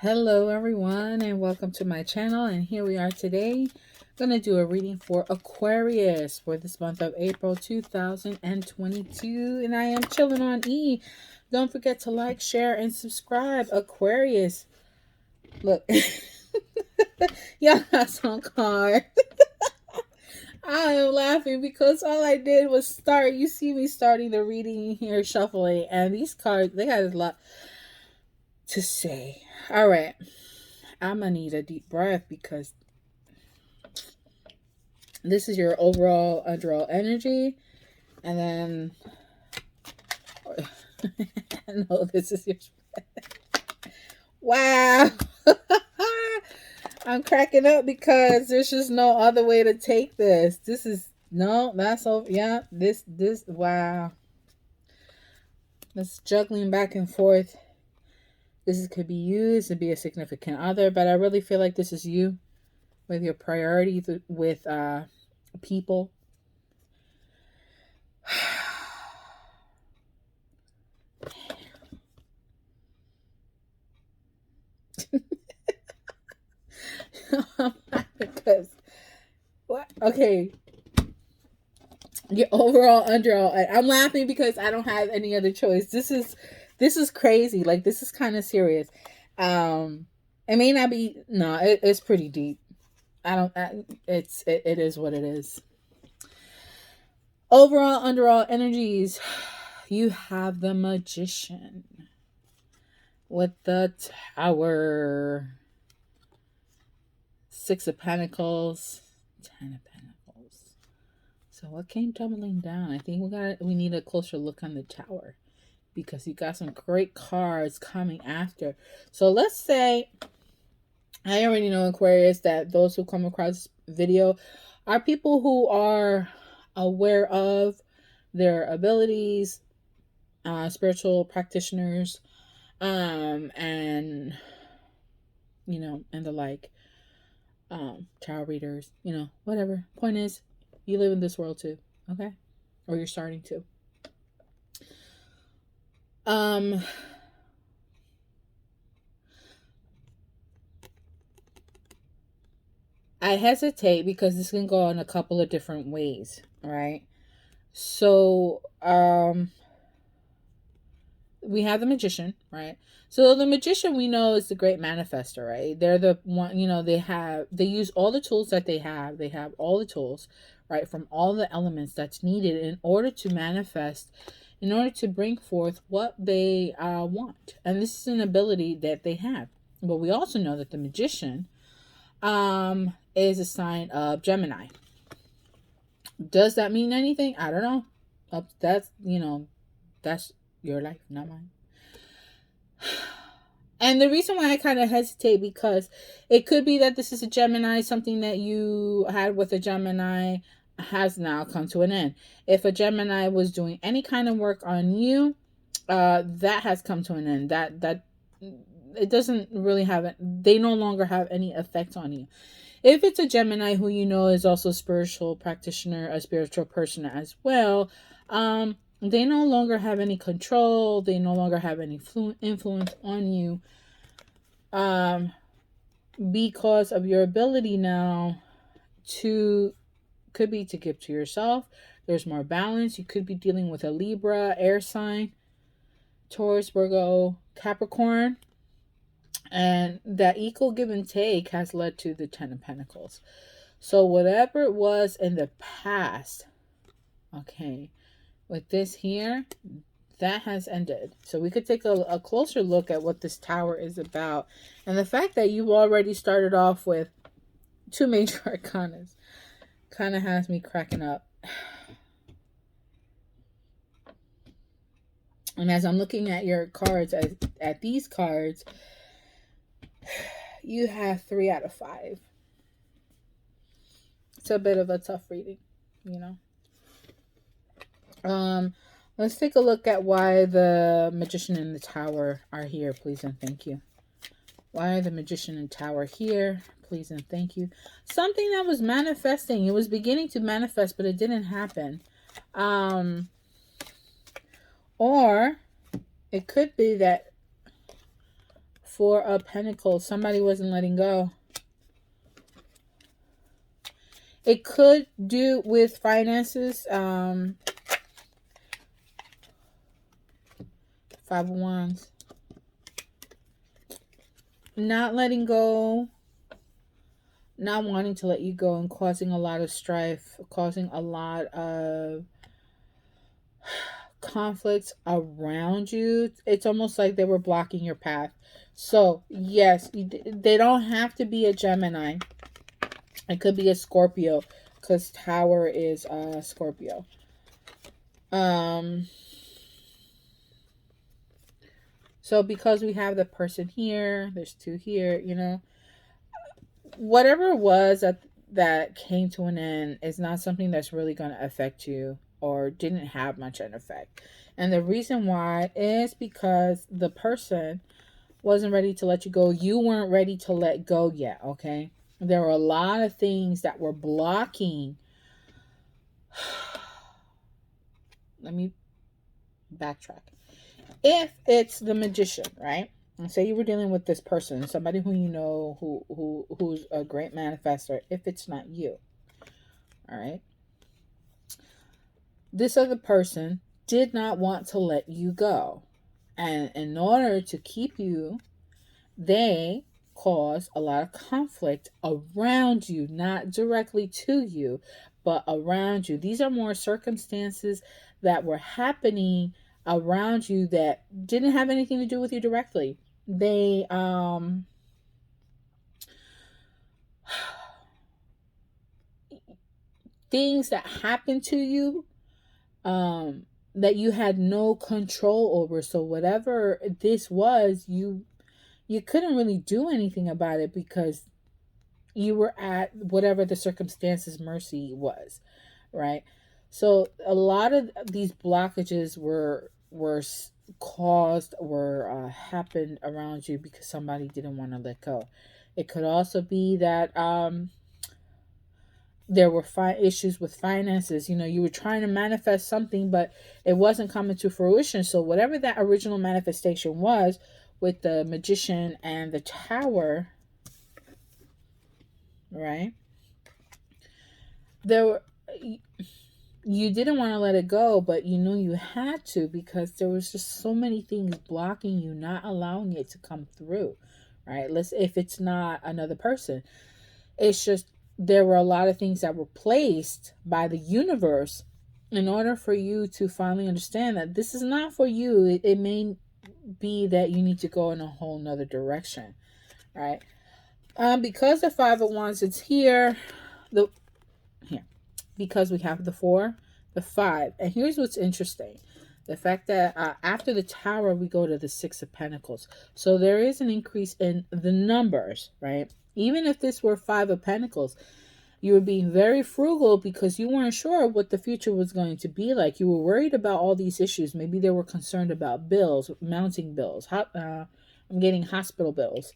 Hello everyone and welcome to my channel, and here we are today. I'm going to do a reading for Aquarius for this month of April 2022, and I am chilling on E. Don't forget to like, share, and subscribe. Aquarius, look. Y'all got some cards. I am laughing because all I did was start. You see me starting the reading here, shuffling, and these cards, they got a lot to say. All right. I'm going to need a deep breath because this is your overall underall energy. And then, no, this is your, wow. I'm cracking up because there's just no other way to take this. This is, no, that's over. Yeah, this, wow. This juggling back and forth. Could be you. This could be a significant other, but I really feel like this is you with your priorities with people. Because what? Okay, your overall underall. I'm laughing because I don't have any other choice. This is crazy. Like, this is kind of serious. It may not be. No, it's pretty deep. I don't. It is what it is. Overall underall energies. You have the Magician with the Tower, Six of Pentacles, Ten of Pentacles. So what came tumbling down? I think we need a closer look on the Tower because you got some great cards coming after. So let's say, I already know, Aquarius, that those who come across this video are people who are aware of their abilities, spiritual practitioners, and and the like, tarot readers, whatever. Point is, you live in this world too, okay? Or you're starting to. I hesitate because this can go in a couple of different ways, right? So, we have the Magician, right? So the Magician, we know, is the great manifester, right? They're the one, they use all the tools that they have. They have all the tools, right, from all the elements that's needed in order to manifest, in order to bring forth what they want. And this is an ability that they have. But we also know that the Magician is a sign of Gemini. Does that mean anything? I don't know. That's your life, not mine. And the reason why I kind of hesitate, because it could be that this is a Gemini, something that you had with a Gemini has now come to an end. If a Gemini was doing any kind of work on you, that has come to an end. That it doesn't really have it. They no longer have any effect on you. If it's a Gemini who is also a spiritual practitioner, a spiritual person as well, they no longer have any control. They no longer have any influence on you, because of your ability now could be to give to yourself. There's more balance. You could be dealing with a Libra, air sign, Taurus, Virgo, Capricorn. And that equal give and take has led to the Ten of Pentacles. So whatever it was in the past, okay, with this here, that has ended. So we could take a closer look at what this Tower is about. And the fact that you've already started off with two major arcanas kind of has me cracking up. And as I'm looking at your cards, at these cards, you have 3 out of 5. It's a bit of a tough reading, Let's take a look at why the Magician and the Tower are here, please and thank you. Why are the Magician and Tower here, please and thank you? Something that was manifesting. It was beginning to manifest, but it didn't happen. Or it could be that Four of Pentacles. Somebody wasn't letting go. It could do with finances. Five of Wands. Not letting go. Not wanting to let you go and causing a lot of strife. Causing a lot of conflicts around you. It's almost like they were blocking your path. So, yes, they don't have to be a Gemini. It could be a Scorpio, because Tower is Scorpio. So because we have the person here, there's two here, you know, whatever it was that came to an end is not something that's really going to affect you, or didn't have much an effect. And the reason why is because the person wasn't ready to let you go. You weren't ready to let go yet, okay? There were a lot of things that were blocking. Let me backtrack. If it's the Magician, right? And say you were dealing with this person, somebody who you know who's a great manifestor, if it's not you. All right? This other person did not want to let you go. And in order to keep you, they cause a lot of conflict around you, not directly to you, but around you. These are more circumstances that were happening around you that didn't have anything to do with you directly. They things that happened to you that you had no control over. So whatever this was, you couldn't really do anything about it because you were at whatever the circumstances mercy was, right? So a lot of these blockages were happened around you because somebody didn't want to let go. It could also be that there were issues with finances. You know, you were trying to manifest something, but it wasn't coming to fruition. So whatever that original manifestation was with the Magician and the Tower, right? There were, you didn't want to let it go, but you knew you had to because there was just so many things blocking you, not allowing it to come through, right? If it's not another person, it's just there were a lot of things that were placed by the universe in order for you to finally understand that this is not for you. It may be that you need to go in a whole nother direction, right? Because the Five of Wands is here, because we have the 4, the 5, and here's what's interesting: the fact that after the Tower we go to the 6 of Pentacles. So there is an increase in the numbers, right? Even if this were 5 of Pentacles, you were being very frugal because you weren't sure what the future was going to be like. You were worried about all these issues. Maybe they were concerned about bills, mounting bills. I'm getting hospital bills.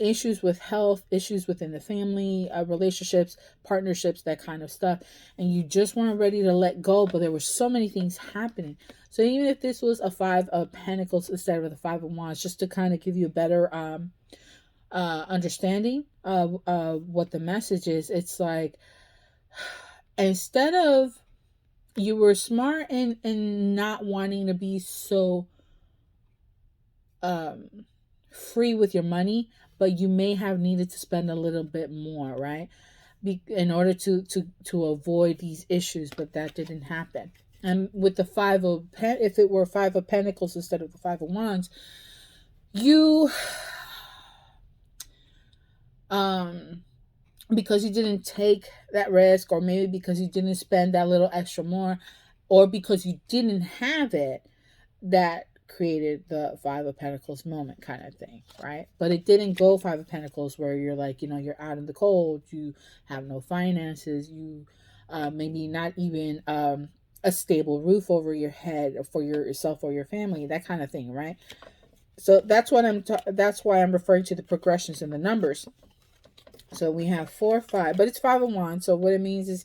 Issues with health, issues within the family, relationships, partnerships, that kind of stuff. And you just weren't ready to let go, but there were so many things happening. So even if this was a 5 of Pentacles instead of the 5 of Wands, just to kind of give you a better understanding of what the message is, it's like, instead of, you were smart in not wanting to be so free with your money, but you may have needed to spend a little bit more, right? In order to avoid these issues, but that didn't happen. And with the if it were 5 of Pentacles instead of the 5 of Wands, you because you didn't take that risk, or maybe because you didn't spend that little extra more, or because you didn't have it, that created the 5 of Pentacles moment kind of thing, right? But it didn't go 5 of Pentacles where you're like, you know, you're out in the cold, you have no finances, you maybe not even a stable roof over your head for yourself or your family, that kind of thing, right? So that's what that's why I'm referring to the progressions in the numbers. So we have 4, 5, but it's 5 of Wands. So what it means is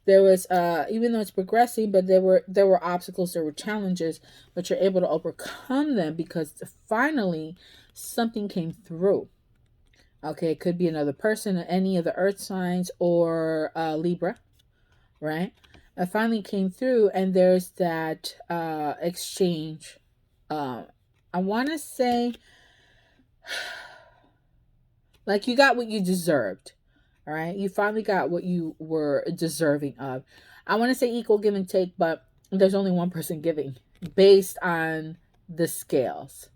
There was even though it's progressing, but there were obstacles, there were challenges, but you're able to overcome them because finally something came through. Okay, it could be another person, any of the earth signs, or Libra, right? It finally came through, and there's that exchange. Uh, I want to say, like, you got what you deserved. All right, you finally got what you were deserving of. I want to say equal give and take, but there's only one person giving based on the scales,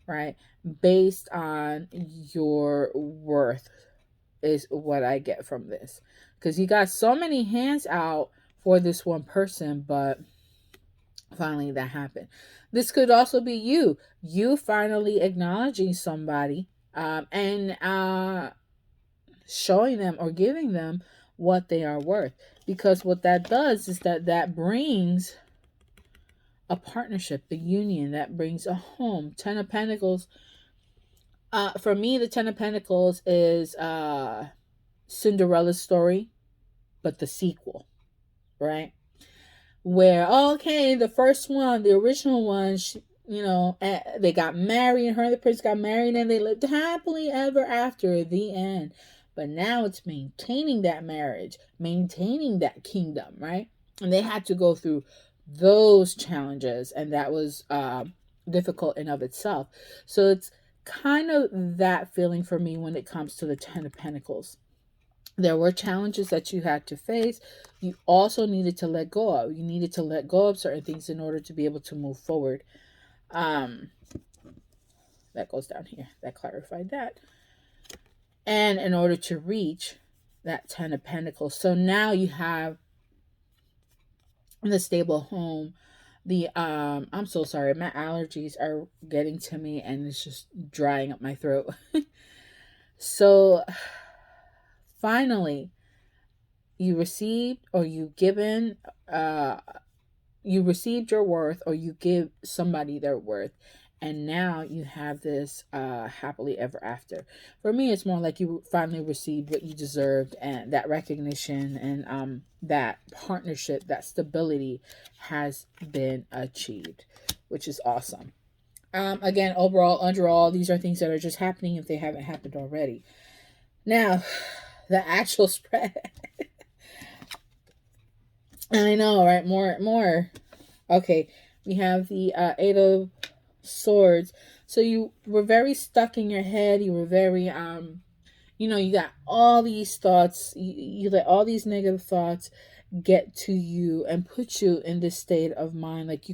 right? Based on your worth is what I get from this. Because you got so many hands out for this one person, but finally that happened. This could also be you. You finally acknowledging somebody and showing them or giving them what they are worth. Because what that does is that brings a partnership, the union, that brings a home. Ten of Pentacles. For me, the Ten of Pentacles is Cinderella's story, but the sequel, right? Where, okay, the first one, the original one, they got married, and her and the prince got married, and they lived happily ever after, the end. But now it's maintaining that marriage, maintaining that kingdom, right? And they had to go through those challenges, and that was difficult in of itself. So it's kind of that feeling for me when it comes to the Ten of Pentacles. There were challenges that you had to face. You also needed to let go of. You needed to let go of certain things in order to be able to move forward. That goes down here. That clarified that. And in order to reach that Ten of Pentacles. So now you have the stable home. I'm so sorry. My allergies are getting to me and it's just drying up my throat. So finally, you received or you given you received your worth, or you give somebody their worth, and now you have this happily ever after. For me, it's more like you finally received what you deserved, and that recognition and that partnership, that stability has been achieved, which is awesome. Again, overall, under all, these are things that are just happening if they haven't happened already. Now, the actual spread. I know, right? More. Okay, we have the Eight of Swords. So you were very stuck in your head. You were very, you got all these thoughts. You let all these negative thoughts get to you and put you in this state of mind. Like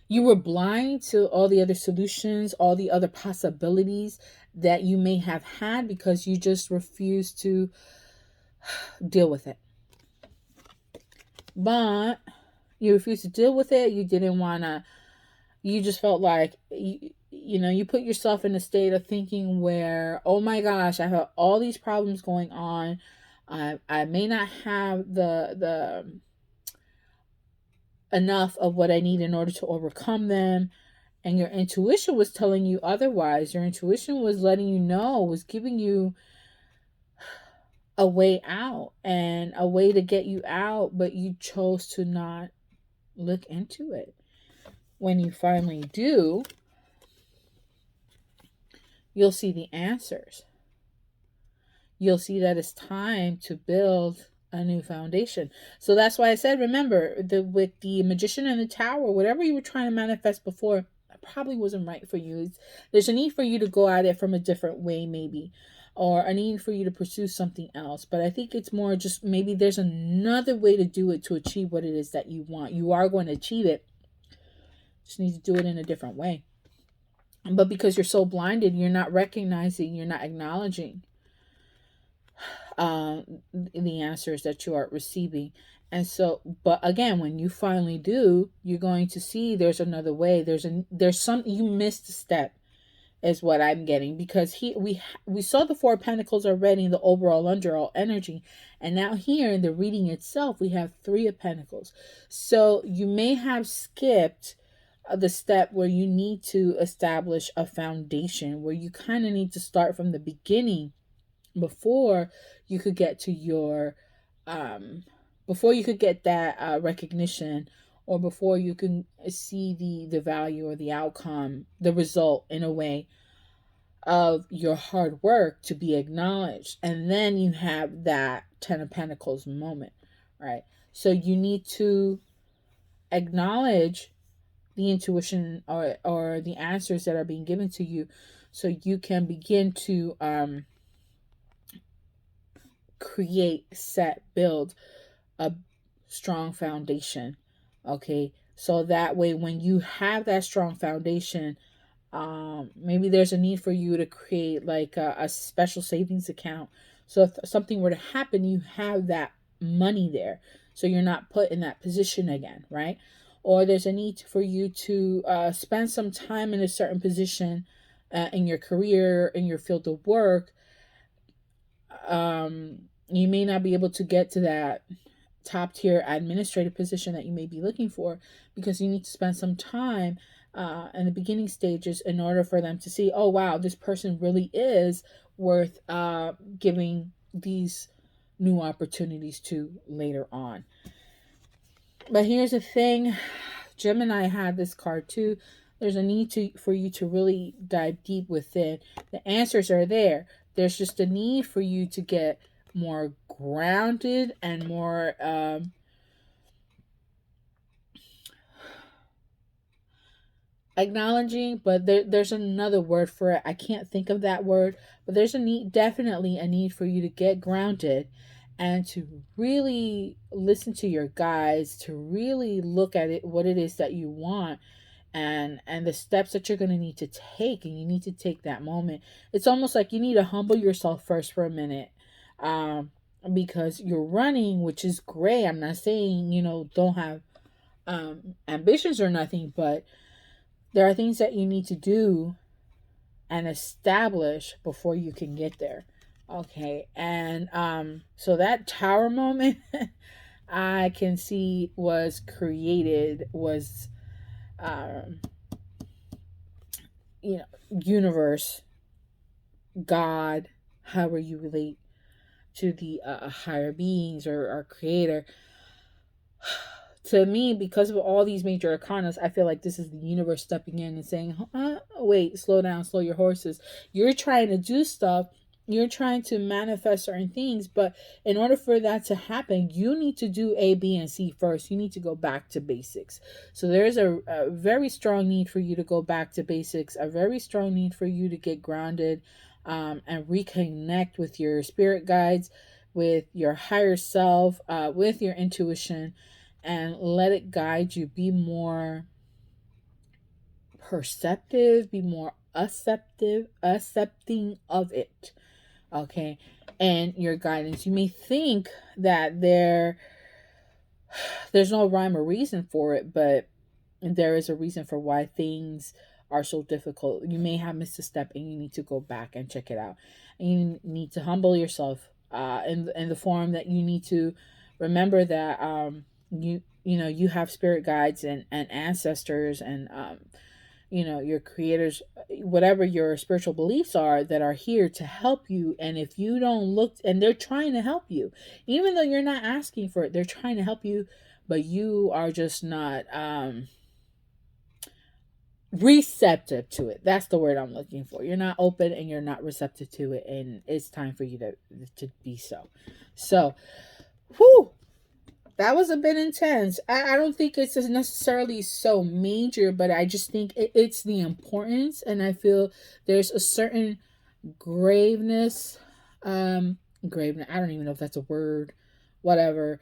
you were blind to all the other solutions, all the other possibilities that you may have had because you just refused to deal with it. But you refused to deal with it. You didn't want to, you just felt like, you put yourself in a state of thinking where, oh my gosh, I have all these problems going on. I may not have the enough of what I need in order to overcome them. And your intuition was telling you otherwise. Your intuition was letting you know, was giving you a way out and a way to get you out, but you chose to not look into it. When you finally do, you'll see the answers. You'll see that it's time to build a new foundation. So that's why I said, remember, with the Magician and the Tower, whatever you were trying to manifest before, that probably wasn't right for you. There's a need for you to go at it from a different way, maybe, or a need for you to pursue something else. But I think it's more just maybe there's another way to do it to achieve what it is that you want. You are going to achieve it. Just need to do it in a different way. But because you're so blinded, you're not recognizing, you're not acknowledging the answers that you are receiving. And so, but again, when you finally do, you're going to see there's another way. There's some, you missed a step is what I'm getting, because we saw the Four of Pentacles already in the overall underall energy, and now here in the reading itself we have Three of Pentacles. So you may have skipped the step where you need to establish a foundation, where you kind of need to start from the beginning before you could get to your before you could get that recognition, or before you can see the value or the outcome, the result in a way of your hard work to be acknowledged. And then you have that 10 of Pentacles moment, right? So you need to acknowledge the intuition, or the answers that are being given to you, so you can begin to create, set, build a strong foundation. Okay, so that way when you have that strong foundation, maybe there's a need for you to create like a special savings account, so if something were to happen, you have that money there, so you're not put in that position again, right? Or there's a need for you to spend some time in a certain position in your career, in your field of work. You may not be able to get to that top tier administrative position that you may be looking for, because you need to spend some time in the beginning stages in order for them to see, oh wow, this person really is worth giving these new opportunities to later on. But here's the thing, Gemini had this card too. There's a need for you to really dive deep within. The answers are there. There's just a need for you to get more grounded and more acknowledging, but there's another word for it. I can't think of that word, but there's definitely a need for you to get grounded and to really listen to your guides, to really look at it, what it is that you want, and the steps that you're going to need to take. And you need to take that moment. It's almost like you need to humble yourself first for a minute, because you're running, which is great. I'm not saying, don't have ambitions or nothing, but there are things that you need to do and establish before you can get there. Okay. And so that tower moment I can see was created, was universe, God, however you relate to the higher beings, or our creator. To me, because of all these major arcanas, I feel like this is the universe stepping in and saying, wait, slow down, slow your horses. You're trying to do stuff. You're trying to manifest certain things. But in order for that to happen, you need to do A, B, and C first. You need to go back to basics. So there's a very strong need for you to go back to basics. A very strong need for you to get grounded and reconnect with your spirit guides, with your higher self, with your intuition, and let it guide you. Be more perceptive, be more accepting of it. Okay. And your guidance. You may think that there's no rhyme or reason for it, but there is a reason for why things are so difficult. You may have missed a step and you need to go back and check it out. And you need to humble yourself in the form that you need to remember that you have spirit guides and ancestors and your creators, whatever your spiritual beliefs are, that are here to help you. And if you don't look, and they're trying to help you, even though you're not asking for it, they're trying to help you, but you are just not receptive to it. That's the word I'm looking for. You're not open and you're not receptive to it, and it's time for you to be so. Whew, that was a bit intense. I don't think it's necessarily so major, but I just think it's the importance, and I feel there's a certain graveness. Graveness. I don't even know if that's a word. Whatever.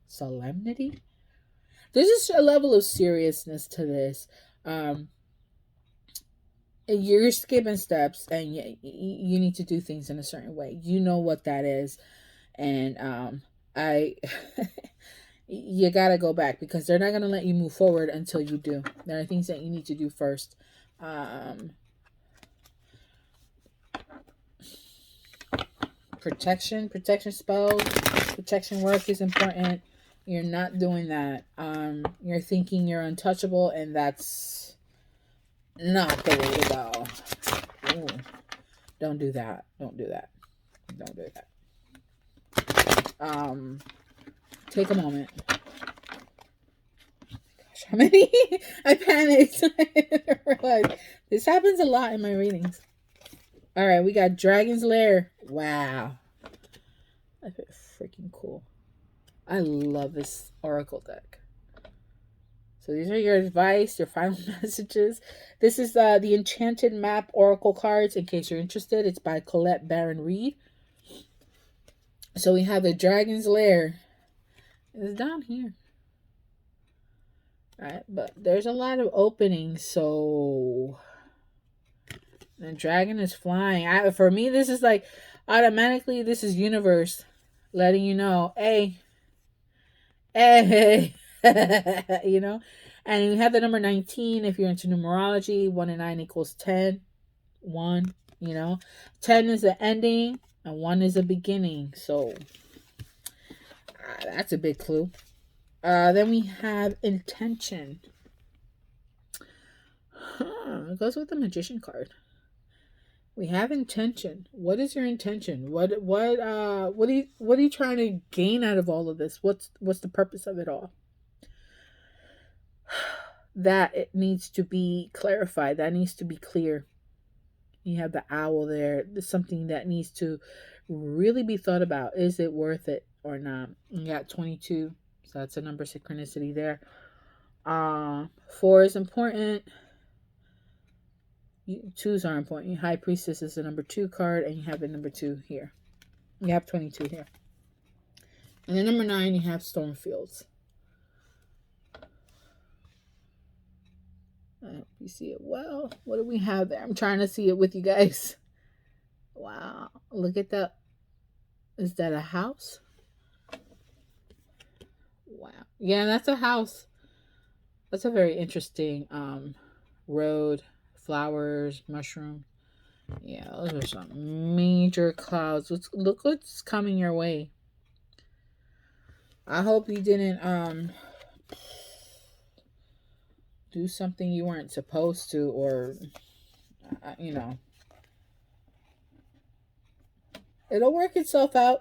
Solemnity. There's just a level of seriousness to this. You're skipping steps, and you need to do things in a certain way. You know what that is. And I you gotta go back, because they're not gonna let you move forward until you do. There are things that you need to do first. Protection spells, protection work is important. You're not doing that. You're thinking you're untouchable, and that's not the way to go. Ooh. Don't do that. Don't do that. take a moment. Gosh, how many? I panicked. I realized this happens a lot in my readings. All right, we got Dragon's Lair. Wow. That's freaking cool. I love this oracle deck. So these are your advice, your final messages. This is the Enchanted Map Oracle cards, in case you're interested. It's by Colette Baron Reed. So we have the Dragon's Lair. It's down here. Alright, but there's a lot of openings, so the dragon is flying. For me, this is like, automatically, this is universe letting you know, hey, you know. And you have the number 19 if you're into numerology. 1 and 9 equals 10. 1, you know. 10 is the ending, and 1 is the beginning. So that's a big clue. Then we have intention. It goes with the magician card. We have intention. What is your intention? What are you trying to gain out of all of this? What's the purpose of it all? That it needs to be clarified. That needs to be clear. You have the owl there. There's something that needs to really be thought about. Is it worth it or not? You got 22. So that's a number synchronicity there. 4 is important. 2s are important. High Priestess is the number 2 card, and you have the number 2 here. You have 22 here. And then number 9, you have Stormfields. I hope you see it well. What do we have there? I'm trying to see it with you guys. Wow. Look at that. Is that a house? Wow. Yeah, that's a house. That's a very interesting road, flowers, mushroom. Yeah, those are some major clouds. Look what's coming your way. I hope you didn't do something you weren't supposed to, or you know, it'll work itself out.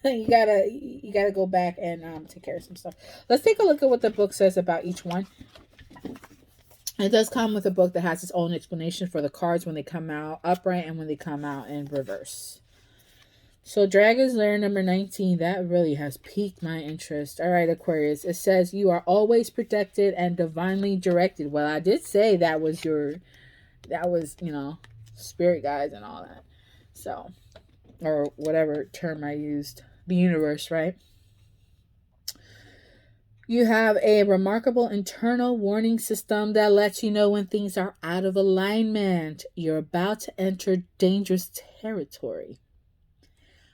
you gotta go back and take care of some stuff. Let's take a look at what the book says about each one. It does come with a book that has its own explanation for the cards when they come out upright and when they come out in reverse. So Dragon's Lair number 19, that really has piqued my interest. All right, Aquarius. It says you are always protected and divinely directed. Well, I did say that was, you know, spirit guides and all that. So, or whatever term I used. The universe, right? You have a remarkable internal warning system that lets you know when things are out of alignment. You're about to enter dangerous territory.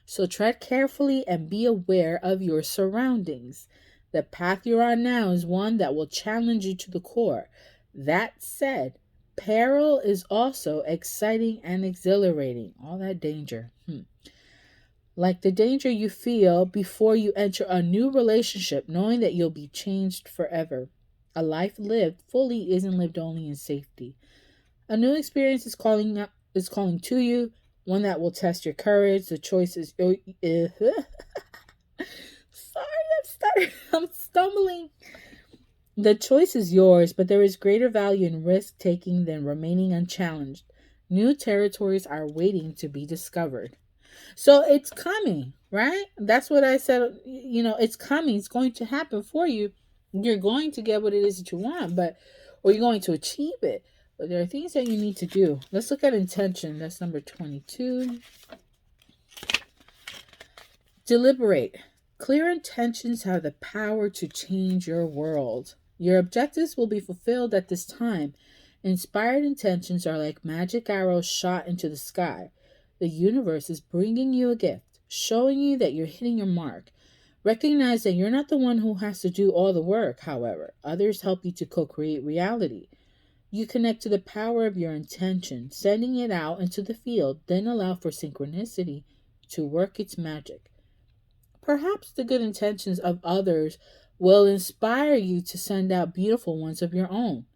So tread carefully and be aware of your surroundings. The path you're on now is one that will challenge you to the core. That said, peril is also exciting and exhilarating. All that danger. Like the danger you feel before you enter a new relationship, knowing that you'll be changed forever. A life lived fully isn't lived only in safety. A new experience is calling to you, one that will test your courage. The choice is sorry, I'm stumbling. The choice is yours, but there is greater value in risk taking than remaining unchallenged. New territories are waiting to be discovered. So it's coming, right? That's what I said. You know, it's coming. It's going to happen for you. You're going to get what it is that you want, or you're going to achieve it. But there are things that you need to do. Let's look at intention. That's number 22. Deliberate. Clear intentions have the power to change your world. Your objectives will be fulfilled at this time. Inspired intentions are like magic arrows shot into the sky. The universe is bringing you a gift, showing you that you're hitting your mark. Recognize that you're not the one who has to do all the work, however. Others help you to co-create reality. You connect to the power of your intention, sending it out into the field, then allow for synchronicity to work its magic. Perhaps the good intentions of others will inspire you to send out beautiful ones of your own.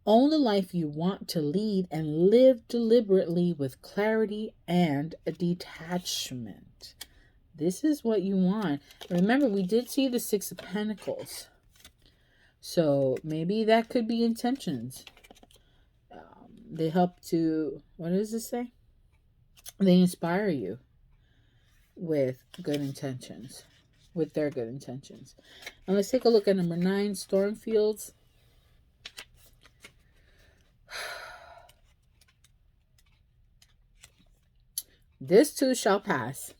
Own the life you want to lead and live deliberately with clarity and detachment. This is what you want. Remember, we did see the Six of Pentacles. So maybe that could be intentions. They help to, what does it say? They inspire you with good intentions, with their good intentions. And let's take a look at number 9, storm fields. This too shall pass.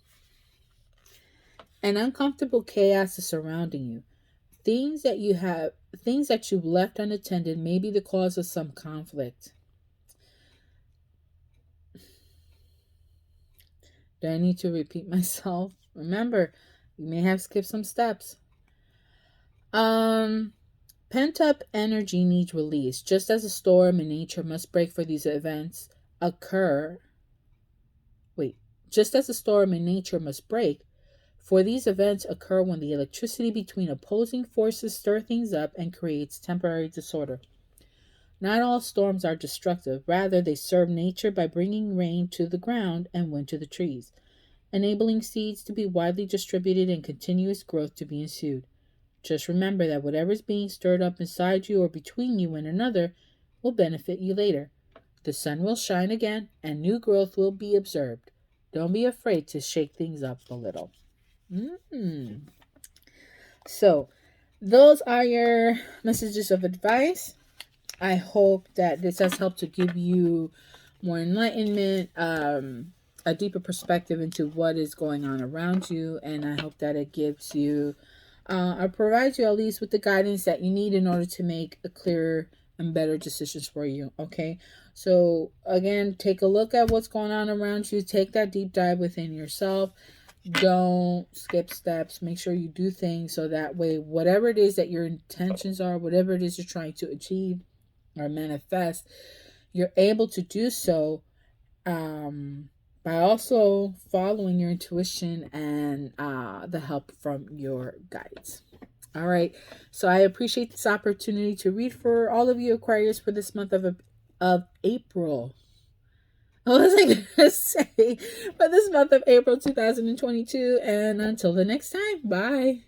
An uncomfortable chaos is surrounding you. Things that you've left unattended may be the cause of some conflict. Do I need to repeat myself? Remember, you may have skipped some steps. Pent up energy needs release. Just as a storm in nature must break for these events occur. Just as a storm in nature must break, for these events occur when the electricity between opposing forces stir things up and creates temporary disorder. Not all storms are destructive. Rather, they serve nature by bringing rain to the ground and wind to the trees, enabling seeds to be widely distributed and continuous growth to be ensued. Just remember that whatever is being stirred up inside you or between you and another will benefit you later. The sun will shine again and new growth will be observed. Don't be afraid to shake things up a little. So, those are your messages of advice. I hope that this has helped to give you more enlightenment, a deeper perspective into what is going on around you, and I hope that it gives you or provides you at least with the guidance that you need in order to make a clearer and better decisions for you. Okay, so again, take a look at what's going on around you. Take that deep dive within yourself. Don't skip steps. Make sure you do things so that way, whatever it is that your intentions are, whatever it is you're trying to achieve or manifest, you're able to do so by also following your intuition and the help from your guides. All right. So I appreciate this opportunity to read for all of you Aquarius for this month of April. What was I going to say? For this month of April 2022. And until the next time, bye.